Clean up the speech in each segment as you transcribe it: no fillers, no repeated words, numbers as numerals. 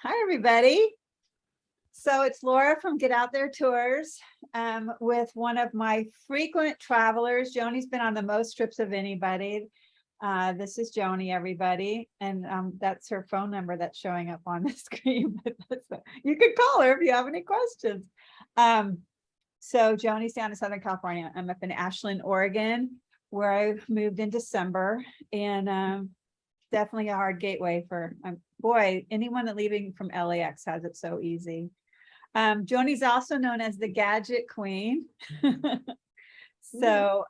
Hi, everybody. So it's Laura from Get Out There Tours with one of my frequent travelers. Joni's been on the most trips of anybody. This is Joni, everybody. And that's her phone number that's showing up on the screen. You could call her if you have any questions. So Joni's down in Southern California. I'm up in Ashland, Oregon, where I moved in December. And definitely a hard gateway for boy, anyone that leaving from LAX has it so easy. Joni's also known as the Gadget Queen. So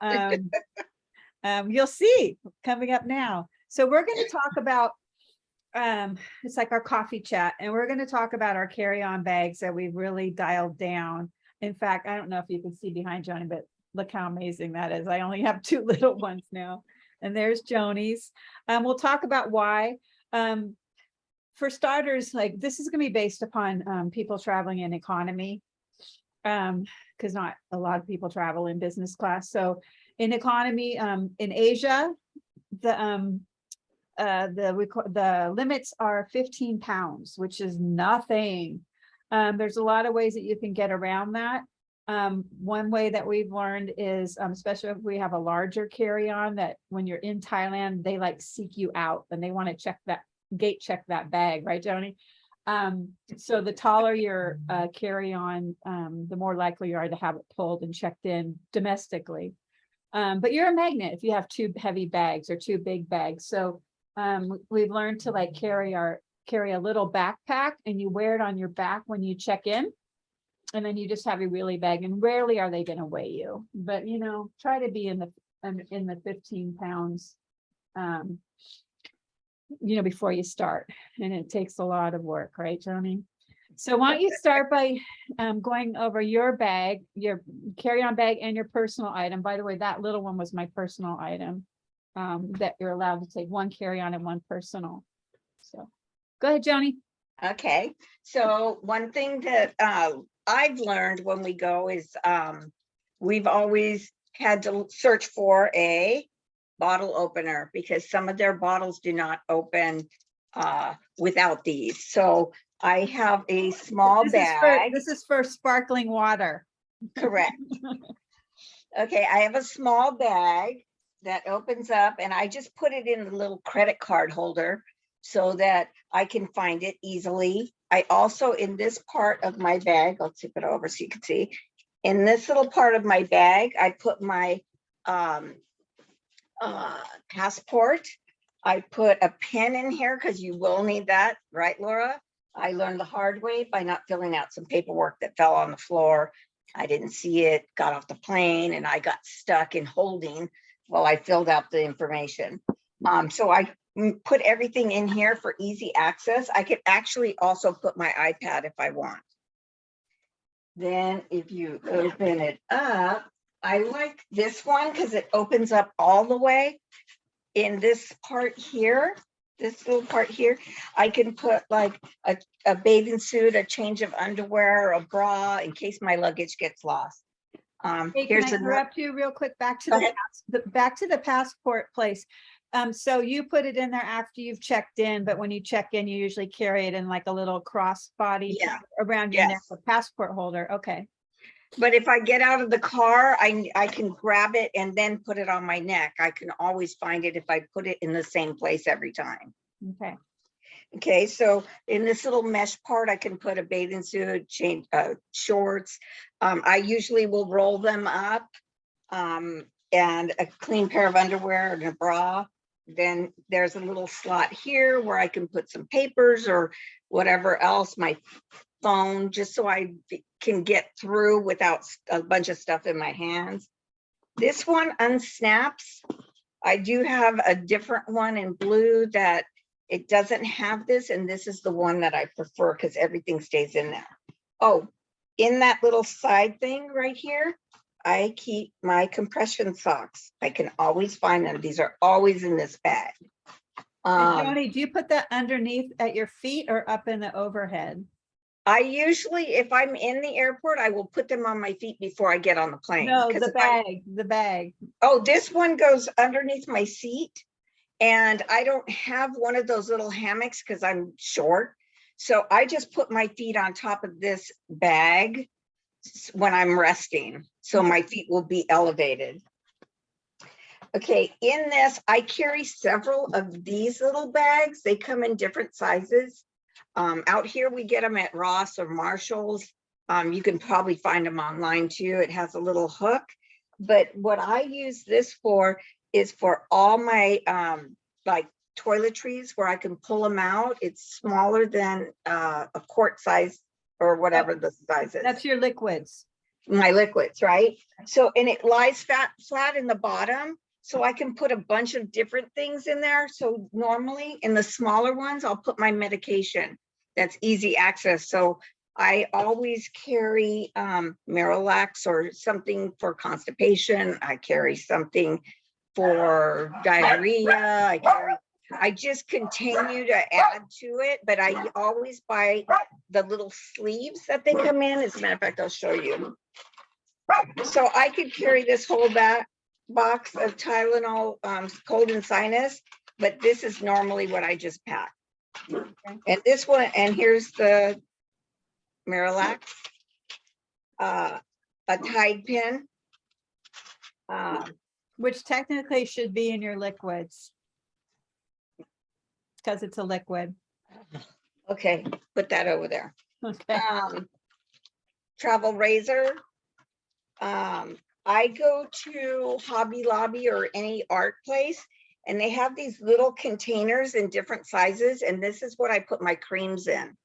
you'll see coming up now. So we're going to talk about it's like our coffee chat, and we're going to talk about our carry-on bags that we've really dialed down. In fact, I don't know if you can see behind Joni, but look how amazing that is. I only have two little ones now. And there's Joni's. We'll talk about why. For starters, like this is going to be based upon people traveling in economy, because not a lot of people travel in business class. So in economy, in Asia, the limits are 15 pounds, which is nothing. There's a lot of ways that you can get around that. One way that we've learned is, especially if we have a larger carry-on, that when you're in Thailand, they like seek you out and they want to check that that bag, right, Joni? So the taller your carry-on, the more likely you are to have it pulled and checked in domestically. But you're a magnet if you have two heavy bags or two big bags. So we've learned to like carry a little backpack, and you wear it on your back when you check in. And then you just have your wheelie bag, and rarely are they going to weigh you, but you know, try to be in the 15 pounds, you know, before you start. And it takes a lot of work, right, Joni? So why don't you start by going over your bag, your carry-on bag, and your personal item. By the way, that little one was my personal item, that you're allowed to take one carry-on and one personal. So go ahead, Joni. Okay, so one thing that I've learned when we go is we've always had to search for a bottle opener, because some of their bottles do not open without these. So I have a small bag. This is for sparkling water. Correct. Okay, I have a small bag that opens up, and I just put it in a little credit card holder so that I can find it easily. I also, in this part of my bag, I'll tip it over so you can see. In this little part of my bag, I put my passport. I put a pen in here because you will need that, right, Laura? I learned the hard way by not filling out some paperwork that fell on the floor. I didn't see it, got off the plane, and I got stuck in holding while I filled out the information. So I put everything in here for easy access. I could actually also put my iPad if I want. Then if you open it up, I like this one because it opens up all the way. In this part here, this little part here, I can put like a bathing suit, a change of underwear, a bra in case my luggage gets lost. Hey, can I interrupt you real quick? Back to the passport place. So you put it in there after you've checked in, but when you check in, you usually carry it in like a little crossbody around your neck, a passport holder. Okay. But if I get out of the car, I can grab it and then put it on my neck. I can always find it if I put it in the same place every time. Okay. Okay, so in this little mesh part, I can put a bathing suit, change shorts. I usually will roll them up, and a clean pair of underwear and a bra. Then there's a little slot here where I can put some papers or whatever else, my phone, just so I can get through without a bunch of stuff in my hands. This one unsnaps. I do have a different one in blue that it doesn't have this, and this is the one that I prefer because everything stays in there. Oh, in that little side thing right here, I keep my compression socks. I can always find them. These are always in this bag. Joni, do you put that underneath at your feet or up in the overhead? I usually, if I'm in the airport, I will put them on my feet before I get on the plane. No, the bag. Oh, this one goes underneath my seat. And I don't have one of those little hammocks because I'm short. So I just put my feet on top of this bag when I'm resting. So my feet will be elevated. Okay, in this, I carry several of these little bags. They come in different sizes. Out here, we get them at Ross or Marshall's. You can probably find them online too. It has a little hook. But what I use this for is for all my like toiletries where I can pull them out. It's smaller than a quart size or whatever the size is. That's your liquids. My liquids, right? So, and it lies flat in the bottom. So I can put a bunch of different things in there. So normally in the smaller ones, I'll put my medication. That's easy access. So I always carry Miralax or something for constipation. I carry something for diarrhea. I just continue to add to it, but I always buy the little sleeves that they come in. As a matter of fact, I'll show you. So I could carry this whole box of Tylenol, cold and sinus, but this is normally what I just pack. And this one, and here's the Miralax, a Tide pin. Which technically should be in your liquids. Because it's a liquid. Okay, put that over there. Okay. Travel razor. I go to Hobby Lobby or any art place, and they have these little containers in different sizes, and this is what I put my creams in.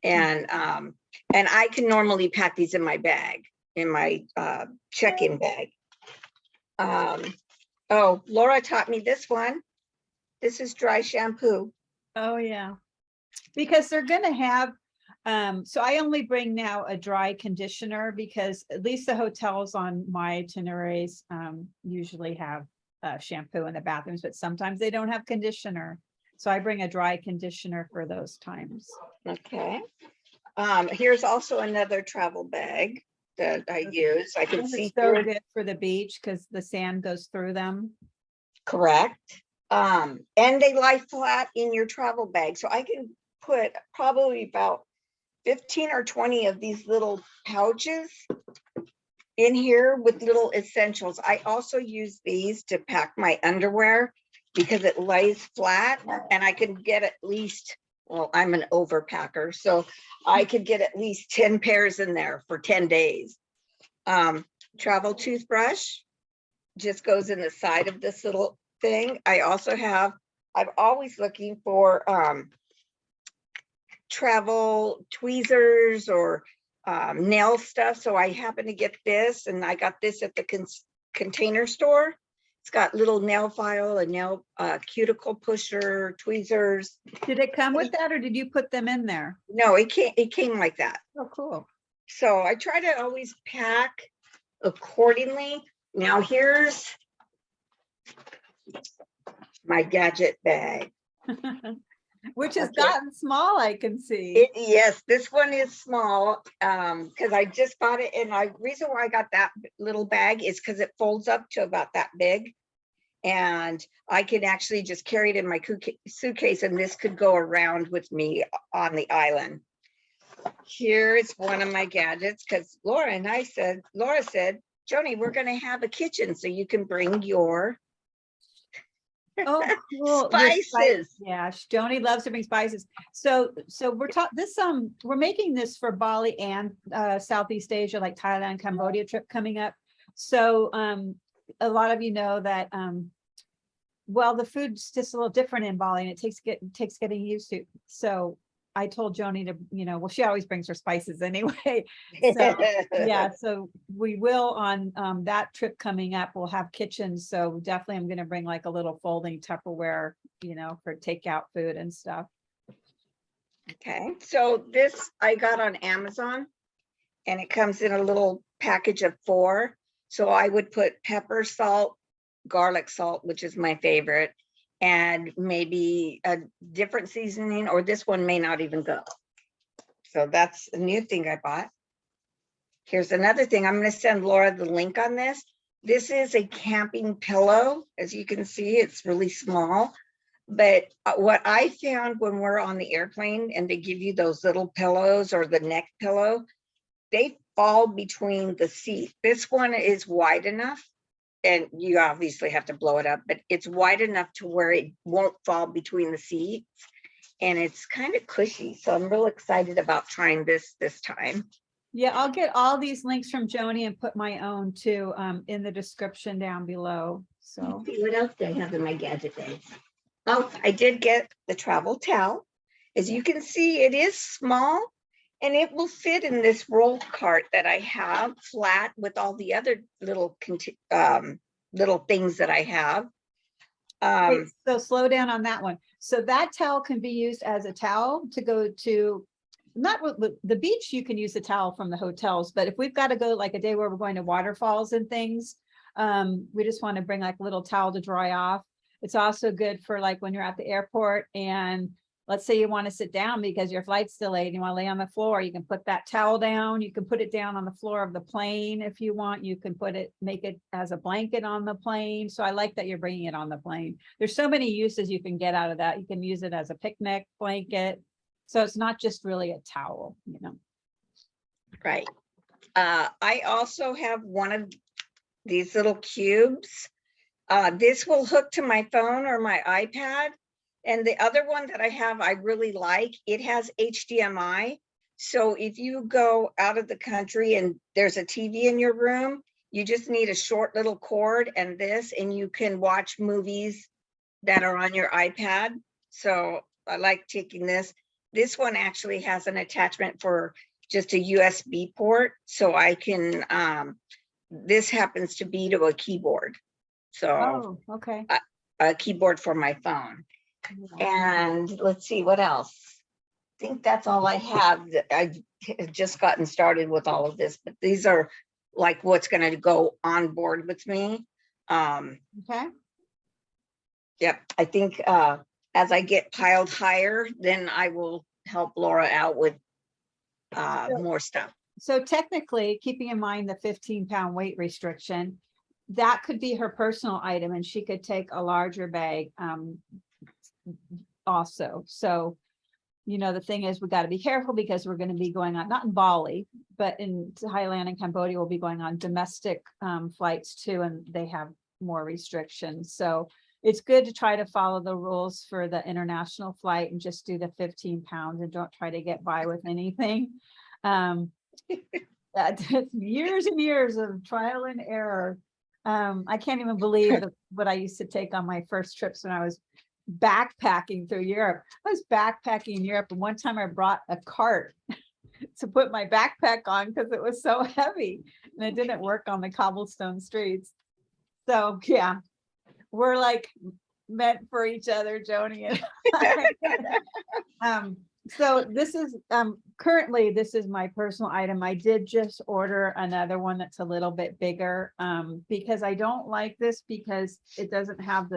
And I can normally pack these in my bag, in my check-in bag. Oh, Laura taught me this one. This is dry shampoo. Oh, yeah. Because they're gonna have, so I only bring now a dry conditioner because at least the hotels on my itineraries usually have shampoo in the bathrooms, but sometimes they don't have conditioner. So I bring a dry conditioner for those times. Okay. Here's also another travel bag that I use. I can It's see so through it. good for the beach because the sand goes through them. Correct. And they lie flat in your travel bag. So I can put probably about 15 or 20 of these little pouches in here with little essentials. I also use these to pack my underwear because it lays flat and I can get at least, well, I'm an overpacker, so I could get at least 10 pairs in there for 10 days. Travel toothbrush just goes in the side of this little thing. I also have, I'm always looking for travel tweezers or nail stuff. So I happen to get this, and I got this at the Container Store. It's got little nail file, a nail cuticle pusher, tweezers. Did it come with that or did you put them in there? No, it came like that. Oh, cool. So I try to always pack accordingly. Now here's my gadget bag. Which has Okay. gotten small, I can see. Yes, this one is small because I just bought it, and reason why I got that little bag is because it folds up to about that big, and I can actually just carry it in my suitcase, and this could go around with me on the island. Here's one of my gadgets because Laura said, Joni, we're going to have a kitchen so you can bring your Oh, cool. Your spices. Yeah, Joni loves to bring spices. So we're we're making this for Bali and Southeast Asia, like Thailand, Cambodia trip coming up. So a lot of you know that well, the food's just a little different in Bali, and it takes getting used to. So I told Joni to, well, she always brings her spices anyway. So yeah, so we will on that trip coming up, we'll have kitchens. So definitely I'm going to bring like a little folding Tupperware, for takeout food and stuff. Okay, so this I got on Amazon, and it comes in a little package of 4. So I would put pepper, salt, garlic salt, which is my favorite, and maybe a different seasoning, or this one may not even go. So that's a new thing I bought. Here's another thing. I'm going to send Laura the link on this. This is a camping pillow. As you can see, it's really small. But what I found when we're on the airplane and they give you those little pillows or the neck pillow, they fall between the seat. This one is wide enough, and you obviously have to blow it up, but it's wide enough to where it won't fall between the seats. And it's kind of cushy. So I'm real excited about trying this time. Yeah, I'll get all these links from Joni and put my own too in the description down below. So Let's see what else do I have in my gadget bag. Oh, I did get the travel towel. As you can see, it is small and it will fit in this roll cart that I have flat with all the other little little things that I have. wait, so slow down on that one. So that towel can be used as a towel to go to, not the beach, you can use the towel from the hotels, but if we've got to go like a day where we're going to waterfalls and things, we just want to bring like a little towel to dry off. It's also good for like when you're at the airport and let's say you want to sit down because your flight's delayed and you want to lay on the floor, you can put that towel down. You can put it down on the floor of the plane if you want. You can make it as a blanket on the plane. So I like that you're bringing it on the plane. There's so many uses you can get out of that. You can use it as a picnic blanket. So it's not just really a towel, you know. Right. I also have one of these little cubes. This will hook to my phone or my iPad. And the other one that I have, I really like, it has HDMI. So if you go out of the country and there's a TV in your room, you just need a short little cord and this, and you can watch movies that are on your iPad. So I like taking this. This one actually has an attachment for just a USB port. So I can, this happens to be to a keyboard. So okay. a keyboard for my phone. And let's see what else. I think that's all I have. I've just gotten started with all of this, but these are like what's going to go on board with me. Okay. Yep. I think as I get piled higher, then I will help Laura out with more stuff. So technically, keeping in mind the 15-pound weight restriction, that could be her personal item and she could take a larger bag also. So, you know, the thing is, we got to be careful because we're going to be going on, not in Bali, but in Thailand and Cambodia, we'll be going on domestic flights too, and they have more restrictions. So it's good to try to follow the rules for the international flight and just do the 15 pounds and don't try to get by with anything. That's years and years of trial and error. I can't even believe what I used to take on my first trips when I was backpacking through Europe. I was backpacking in Europe, and one time I brought a cart to put my backpack on because it was so heavy and it didn't work on the cobblestone streets. So yeah, we're like meant for each other, Joni. So this is currently this is my personal item. I did just order another one that's a little bit bigger because I don't like this because it doesn't have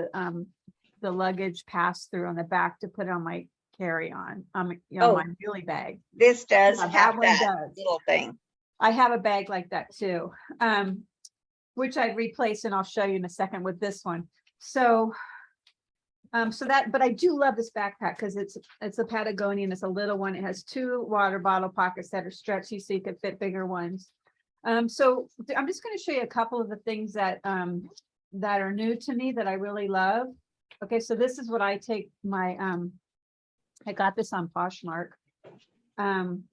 the luggage pass through on the back to put on my carry-on, you know, my wheelie bag. This does Yeah, have one that does. little thing. I have a bag like that too, which I'd replace, and I'll show you in a second with this one. So, but I do love this backpack because it's a Patagonian. It's a little one. It has 2 water bottle pockets that are stretchy, so you could fit bigger ones. So I'm just going to show you a couple of the things that that are new to me that I really love. Okay, so this is what I take my, I got this on Poshmark.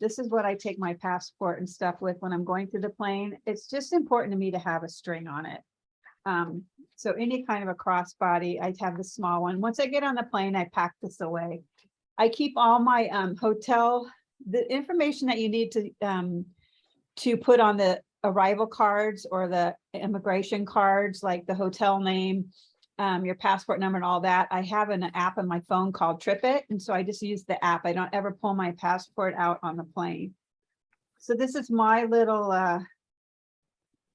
This is what I take my passport and stuff with when I'm going through the plane. It's just important to me to have a string on it. So any kind of a crossbody, I have the small one. Once I get on the plane, I pack this away. I keep all my the information that you need to put on the arrival cards or the immigration cards, like the hotel name, your passport number and all that. I have an app on my phone called Trip It. And so I just use the app. I don't ever pull my passport out on the plane. So this is my little,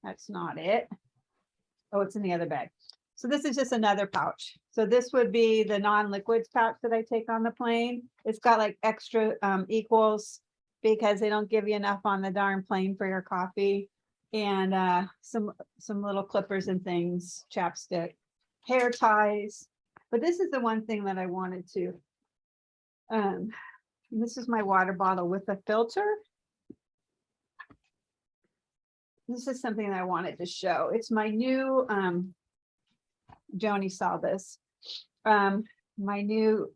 that's not it. Oh, it's in the other bag. So this is just another pouch. So this would be the non-liquids pouch that I take on the plane. It's got like extra equals because they don't give you enough on the darn plane for your coffee. And some little clippers and things, chapstick, hair ties. But this is the one thing that I wanted to. This is my water bottle with a filter. This is something that I wanted to show. It's my new, Joni saw this, my new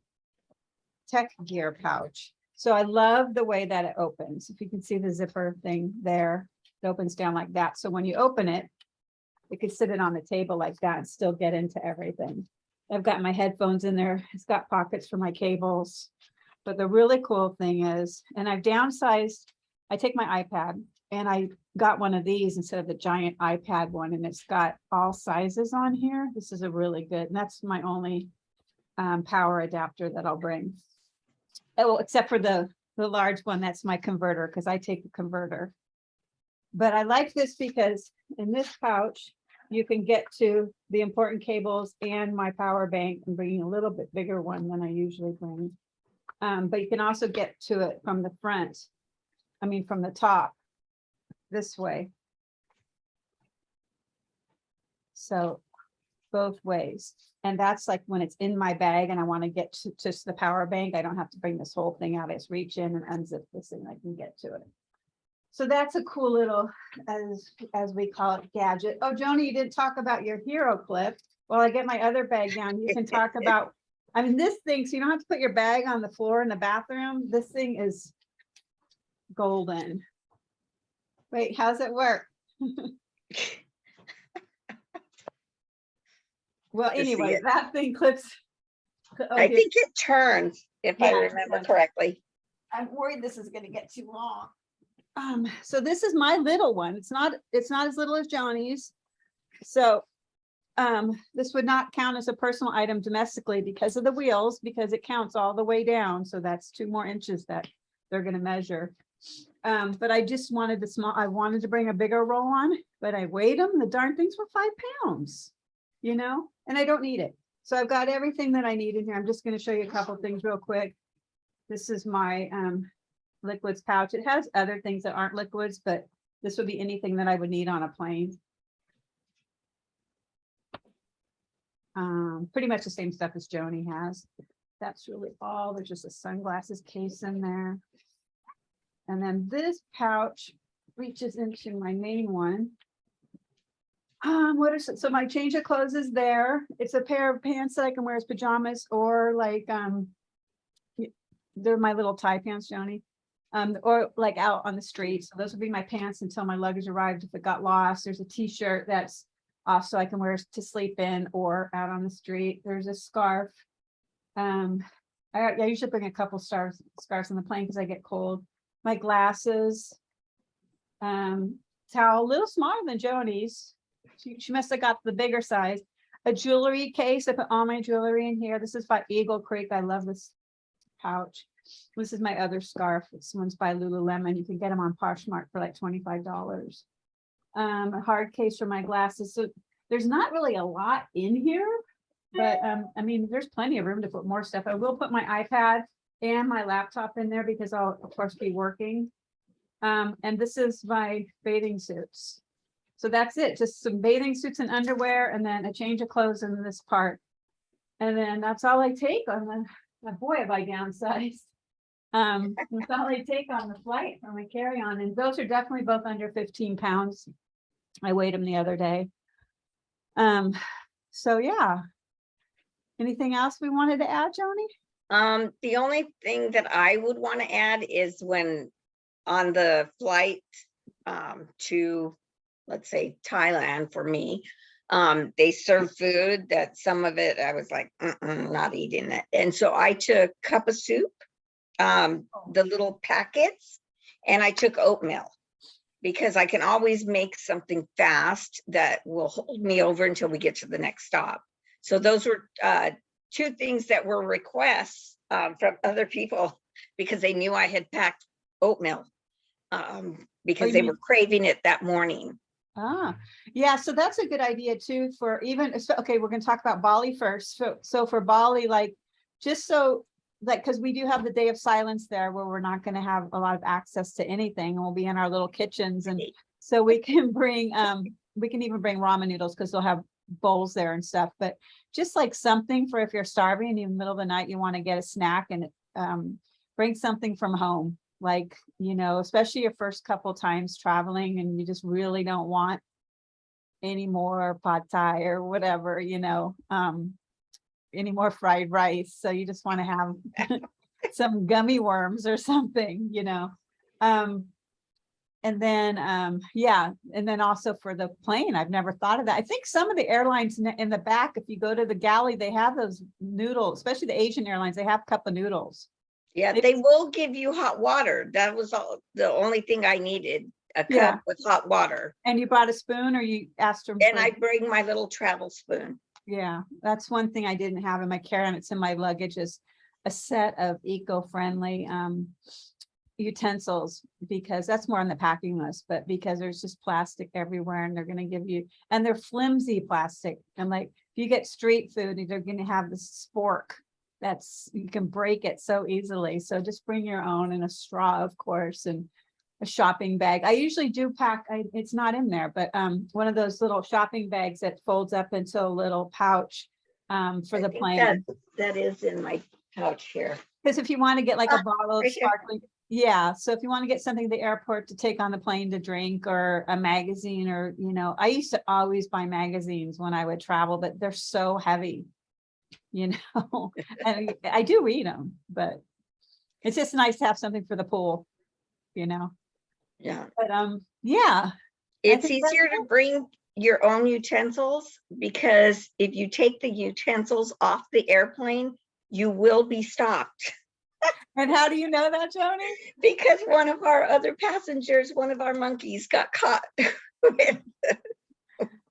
tech gear pouch. So I love the way that it opens. If you can see the zipper thing there, it opens down like that. So when you open it, you could sit it on the table like that and still get into everything. I've got my headphones in there. It's got pockets for my cables. But the really cool thing is, and I've downsized, I take my iPad and I got one of these instead of the giant iPad one, and it's got all sizes on here. This is a really good, and that's my only power adapter that I'll bring. Oh, except for the large one, that's my converter, because I take the converter. But I like this because in this pouch, you can get to the important cables and my power bank. I'm bringing a little bit bigger one than I usually bring. But you can also get to it from the front. I mean, from the top this way. So both ways. And that's like when it's in my bag and I want to get to just the power bank, I don't have to bring this whole thing out. I just reach in and unzip this and I can get to it. So that's a cool little, as we call it, gadget. Oh, Joni, you didn't talk about your hero clip. While I get my other bag down, you can talk about, I mean, this thing, so you don't have to put your bag on the floor in the bathroom. This thing is golden. Wait, how's it work? Well, anyway, that thing clips. Oh, I think it turns, if I Yeah, remember correctly. I'm worried this is gonna get too long. So this is my little one. It's not as little as Joni's. So this would not count as a personal item domestically because of the wheels, because it counts all the way down. So that's 2 more inches that they're gonna measure. But I just wanted I wanted to bring a bigger roll on, but I weighed them. The darn things were 5 pounds, you know, and I don't need it. So I've got everything that I need in here. I'm just going to show you a couple things real quick. This is my liquids pouch. It has other things that aren't liquids, but this would be anything that I would need on a plane. Pretty much the same stuff as Joni has. That's really all. There's just a sunglasses case in there. And then this pouch reaches into my main one. What is it? So my change of clothes is there. It's a pair of pants that I can wear as pajamas, or like they're my little tie pants, Joni. Or like out on the street. So those would be my pants until my luggage arrived. If it got lost, there's a t-shirt that's off so I can wear to sleep in or out on the street. There's a scarf. I usually bring a couple scarves on the plane because I get cold. My glasses, towel, a little smaller than Joni's. She must have got the bigger size. A jewelry case. I put all my jewelry in here. This is by Eagle Creek. I love this pouch. This is my other scarf. This one's by Lululemon. You can get them on Poshmark for like $25. A hard case for my glasses. So there's not really a lot in here, but I mean, there's plenty of room to put more stuff. I will put my iPad and my laptop in there because I'll of course be working. And this is my bathing suits. So that's it, just some bathing suits and underwear, and then a change of clothes in this part. And then that's all I take on boy, have I downsized. That's all I take on the flight for my carry-on. And those are definitely both under 15 pounds. I weighed them the other day. So yeah. Anything else we wanted to add, Joni? The only thing that I would want to add is when on the flight to, let's say, Thailand for me, they serve food that some of it I was like, not eating it. And so I took cup of soup, the little packets, and I took oatmeal because I can always make something fast that will hold me over until we get to the next stop. So those were 2 things that were requests from other people because they knew I had packed oatmeal because they were craving it that morning. Yeah, so that's a good idea too for even, okay, we're going to talk about Bali first. So for Bali, like, just so like, because we do have the day of silence there where we're not going to have a lot of access to anything, and we'll be in our little kitchens, and so we can bring we can even bring ramen noodles because they'll have bowls there and stuff, but just like something for if you're starving and in the middle of the night, you want to get a snack, and bring something from home. Like, especially your first couple times traveling and you just really don't want any more pad thai or whatever, any more fried rice. So you just want to have some gummy worms or something, and then also for the plane, I've never thought of that. I think some of the airlines in the back, if you go to the galley, they have those noodles, especially the Asian airlines, they have cup of noodles. Yeah, they will give you hot water. That was the only thing I needed, a cup with hot water. And you brought a spoon, or you asked them? And I bring my little travel spoon. Yeah, that's one thing I didn't have in my carry-on. It's in my luggage, is a set of eco-friendly utensils, because that's more on the packing list, but because there's just plastic everywhere, and they're going to give you, and they're flimsy plastic. And like, if you get street food, they're going to have this spork you can break it so easily. So just bring your own, and a straw, of course, and a shopping bag. I usually do pack, it's not in there, but one of those little shopping bags that folds up into a little pouch for the plane. That is in my pouch here. Because if you want to get like a bottle of right sparkling, so if you want to get something at the airport to take on the plane to drink, or a magazine, or, I used to always buy magazines when I would travel, but they're so heavy, and I do read them, but it's just nice to have something for the pool, Yeah. But It's easier to bring your own utensils, because if you take the utensils off the airplane, you will be stopped. And how do you know that, Joni? Because one of our other passengers, one of our monkeys, got caught.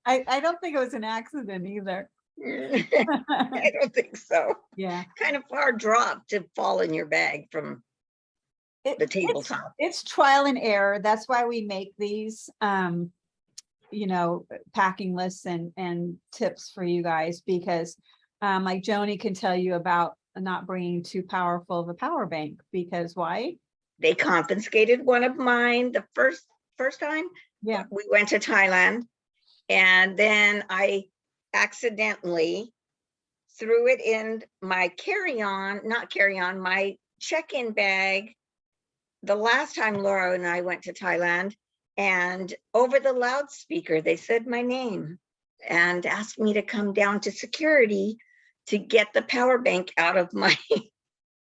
I don't think it was an accident either. I don't think so. Yeah. Kind of far drop to fall in your bag from the tabletop. It's trial and error. That's why we make these, packing lists and tips for you guys, because like Joni can tell you about not bringing too powerful of a power bank, because why? They confiscated one of mine the first time. Yeah. We went to Thailand, and then I accidentally threw it in my my check-in bag the last time Laura and I went to Thailand, and over the loudspeaker, they said my name and asked me to come down to security to get the power bank out of my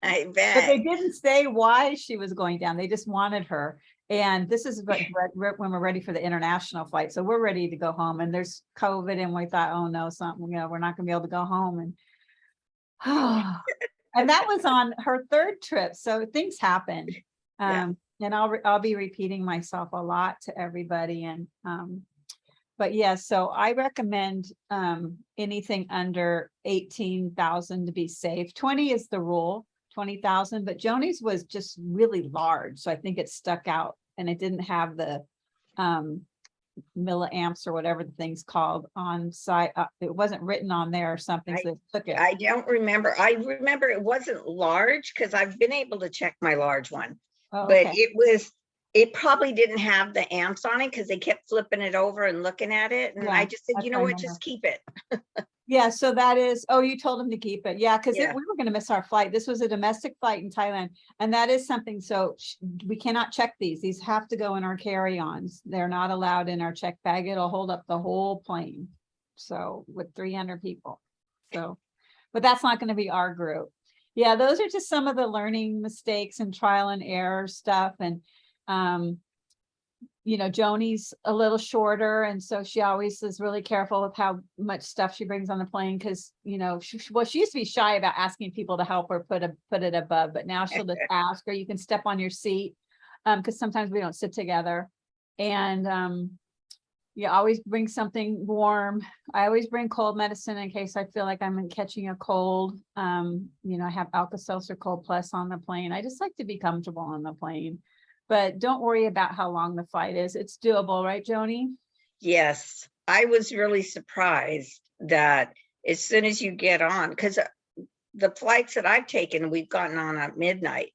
bag. But they didn't say why she was going down. They just wanted her. And this is when we're ready for the international flight. So we're ready to go home, and there's COVID, and we thought, oh no, we're not gonna be able to go home. And and that was on her third trip. So things happen. And I'll be repeating myself a lot to everybody. And but yeah, so I recommend anything under 18,000 to be safe. 20 is the rule, 20,000, but Joni's was just really large. So I think it stuck out, and it didn't have the milliamps or whatever the thing's called on site. It wasn't written on there or something. So they took it. I don't remember. I remember it wasn't large, because I've been able to check my large one. Oh, but okay. it probably didn't have the amps on it, because they kept flipping it over and looking at it. And I just said, you know what, just keep it. Yeah, so that is, you told him to keep it. Yeah, because we Yeah. were going to miss our flight. This was a domestic flight in Thailand. And that is something, so we cannot check these. These have to go in our carry-ons. They're not allowed in our check bag. It'll hold up the whole plane. So with 300 people. So, but that's not going to be our group. Yeah, those are just some of the learning mistakes and trial and error stuff. And Joni's a little shorter, and so she always is really careful with how much stuff she brings on the plane, because she used to be shy about asking people to help her put it above, but now she'll just ask, or you can step on your seat, because sometimes we don't sit together. And you always bring something warm. I always bring cold medicine in case I feel like I'm catching a cold. I have Alka-Seltzer Cold Plus on the plane. I just like to be comfortable on the plane. But don't worry about how long the flight is. It's doable, right, Joni? Yes, I was really surprised that as soon as you get on, because the flights that I've taken, we've gotten on at midnight.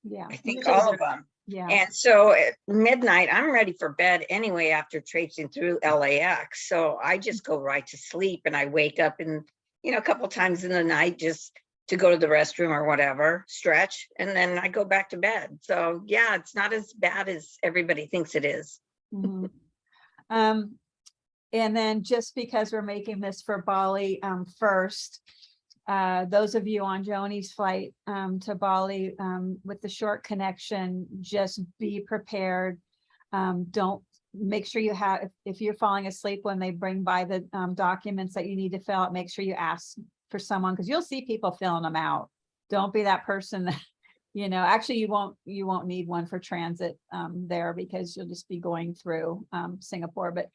Yeah, I think all of them. Yeah. And so at midnight, I'm ready for bed anyway after traipsing through LAX. So I just go right to sleep, and I wake up in, a couple times in the night just to go to the restroom or whatever, stretch, and then I go back to bed. So yeah, it's not as bad as everybody thinks it is. Mhm. And then just because we're making this for Bali first, those of you on Joni's flight to Bali with the short connection, just be prepared. Don't make sure you have, if you're falling asleep when they bring by the documents that you need to fill out, make sure you ask for someone, because you'll see people filling them out. Don't be that person that, actually you won't need one for transit there, because you'll just be going through Singapore. But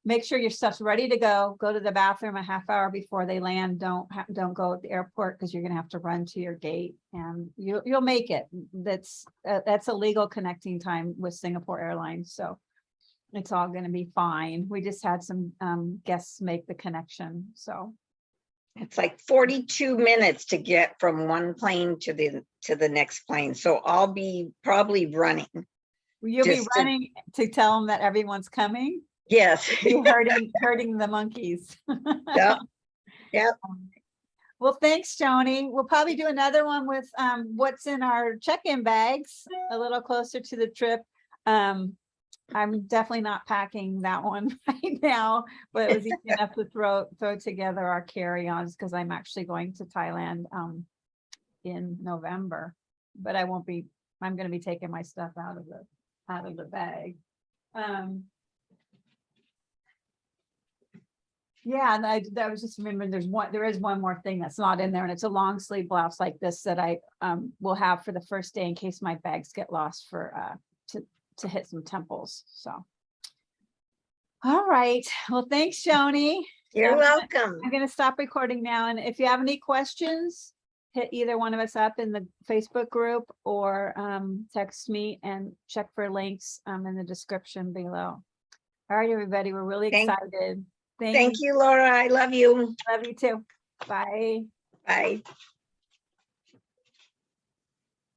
make sure your stuff's ready to go. Go to the bathroom a half hour before they land. Don't go at the airport, because you're gonna have to run to your gate, and you'll make it. That's a legal connecting time with Singapore Airlines, so it's all gonna be fine. We just had some guests make the connection, so. It's like 42 minutes to get from one plane to the next plane. So I'll be probably running. You'll be Just running to tell them that everyone's coming. Yes. You hurting the monkeys. Yep. Yep. Well, thanks, Joni. We'll probably do another one with what's in our check-in bags a little closer to the trip. I'm definitely not packing that one right now, but it was easy enough to throw together our carry-ons, because I'm actually going to Thailand in November, but I'm going to be taking my stuff out of the bag. Yeah, and I was just remembering there is one more thing that's not in there, and it's a long sleeve blouse like this that I will have for the first day in case my bags get lost for to hit some temples. So all right, well, thanks, Joni. You're welcome. I'm gonna stop recording now, and if you have any questions, hit either one of us up in the Facebook group, or text me, and check for links in the description below. All right, everybody, we're really excited. Thank you, Laura. I love you. Love you too. Bye. Bye.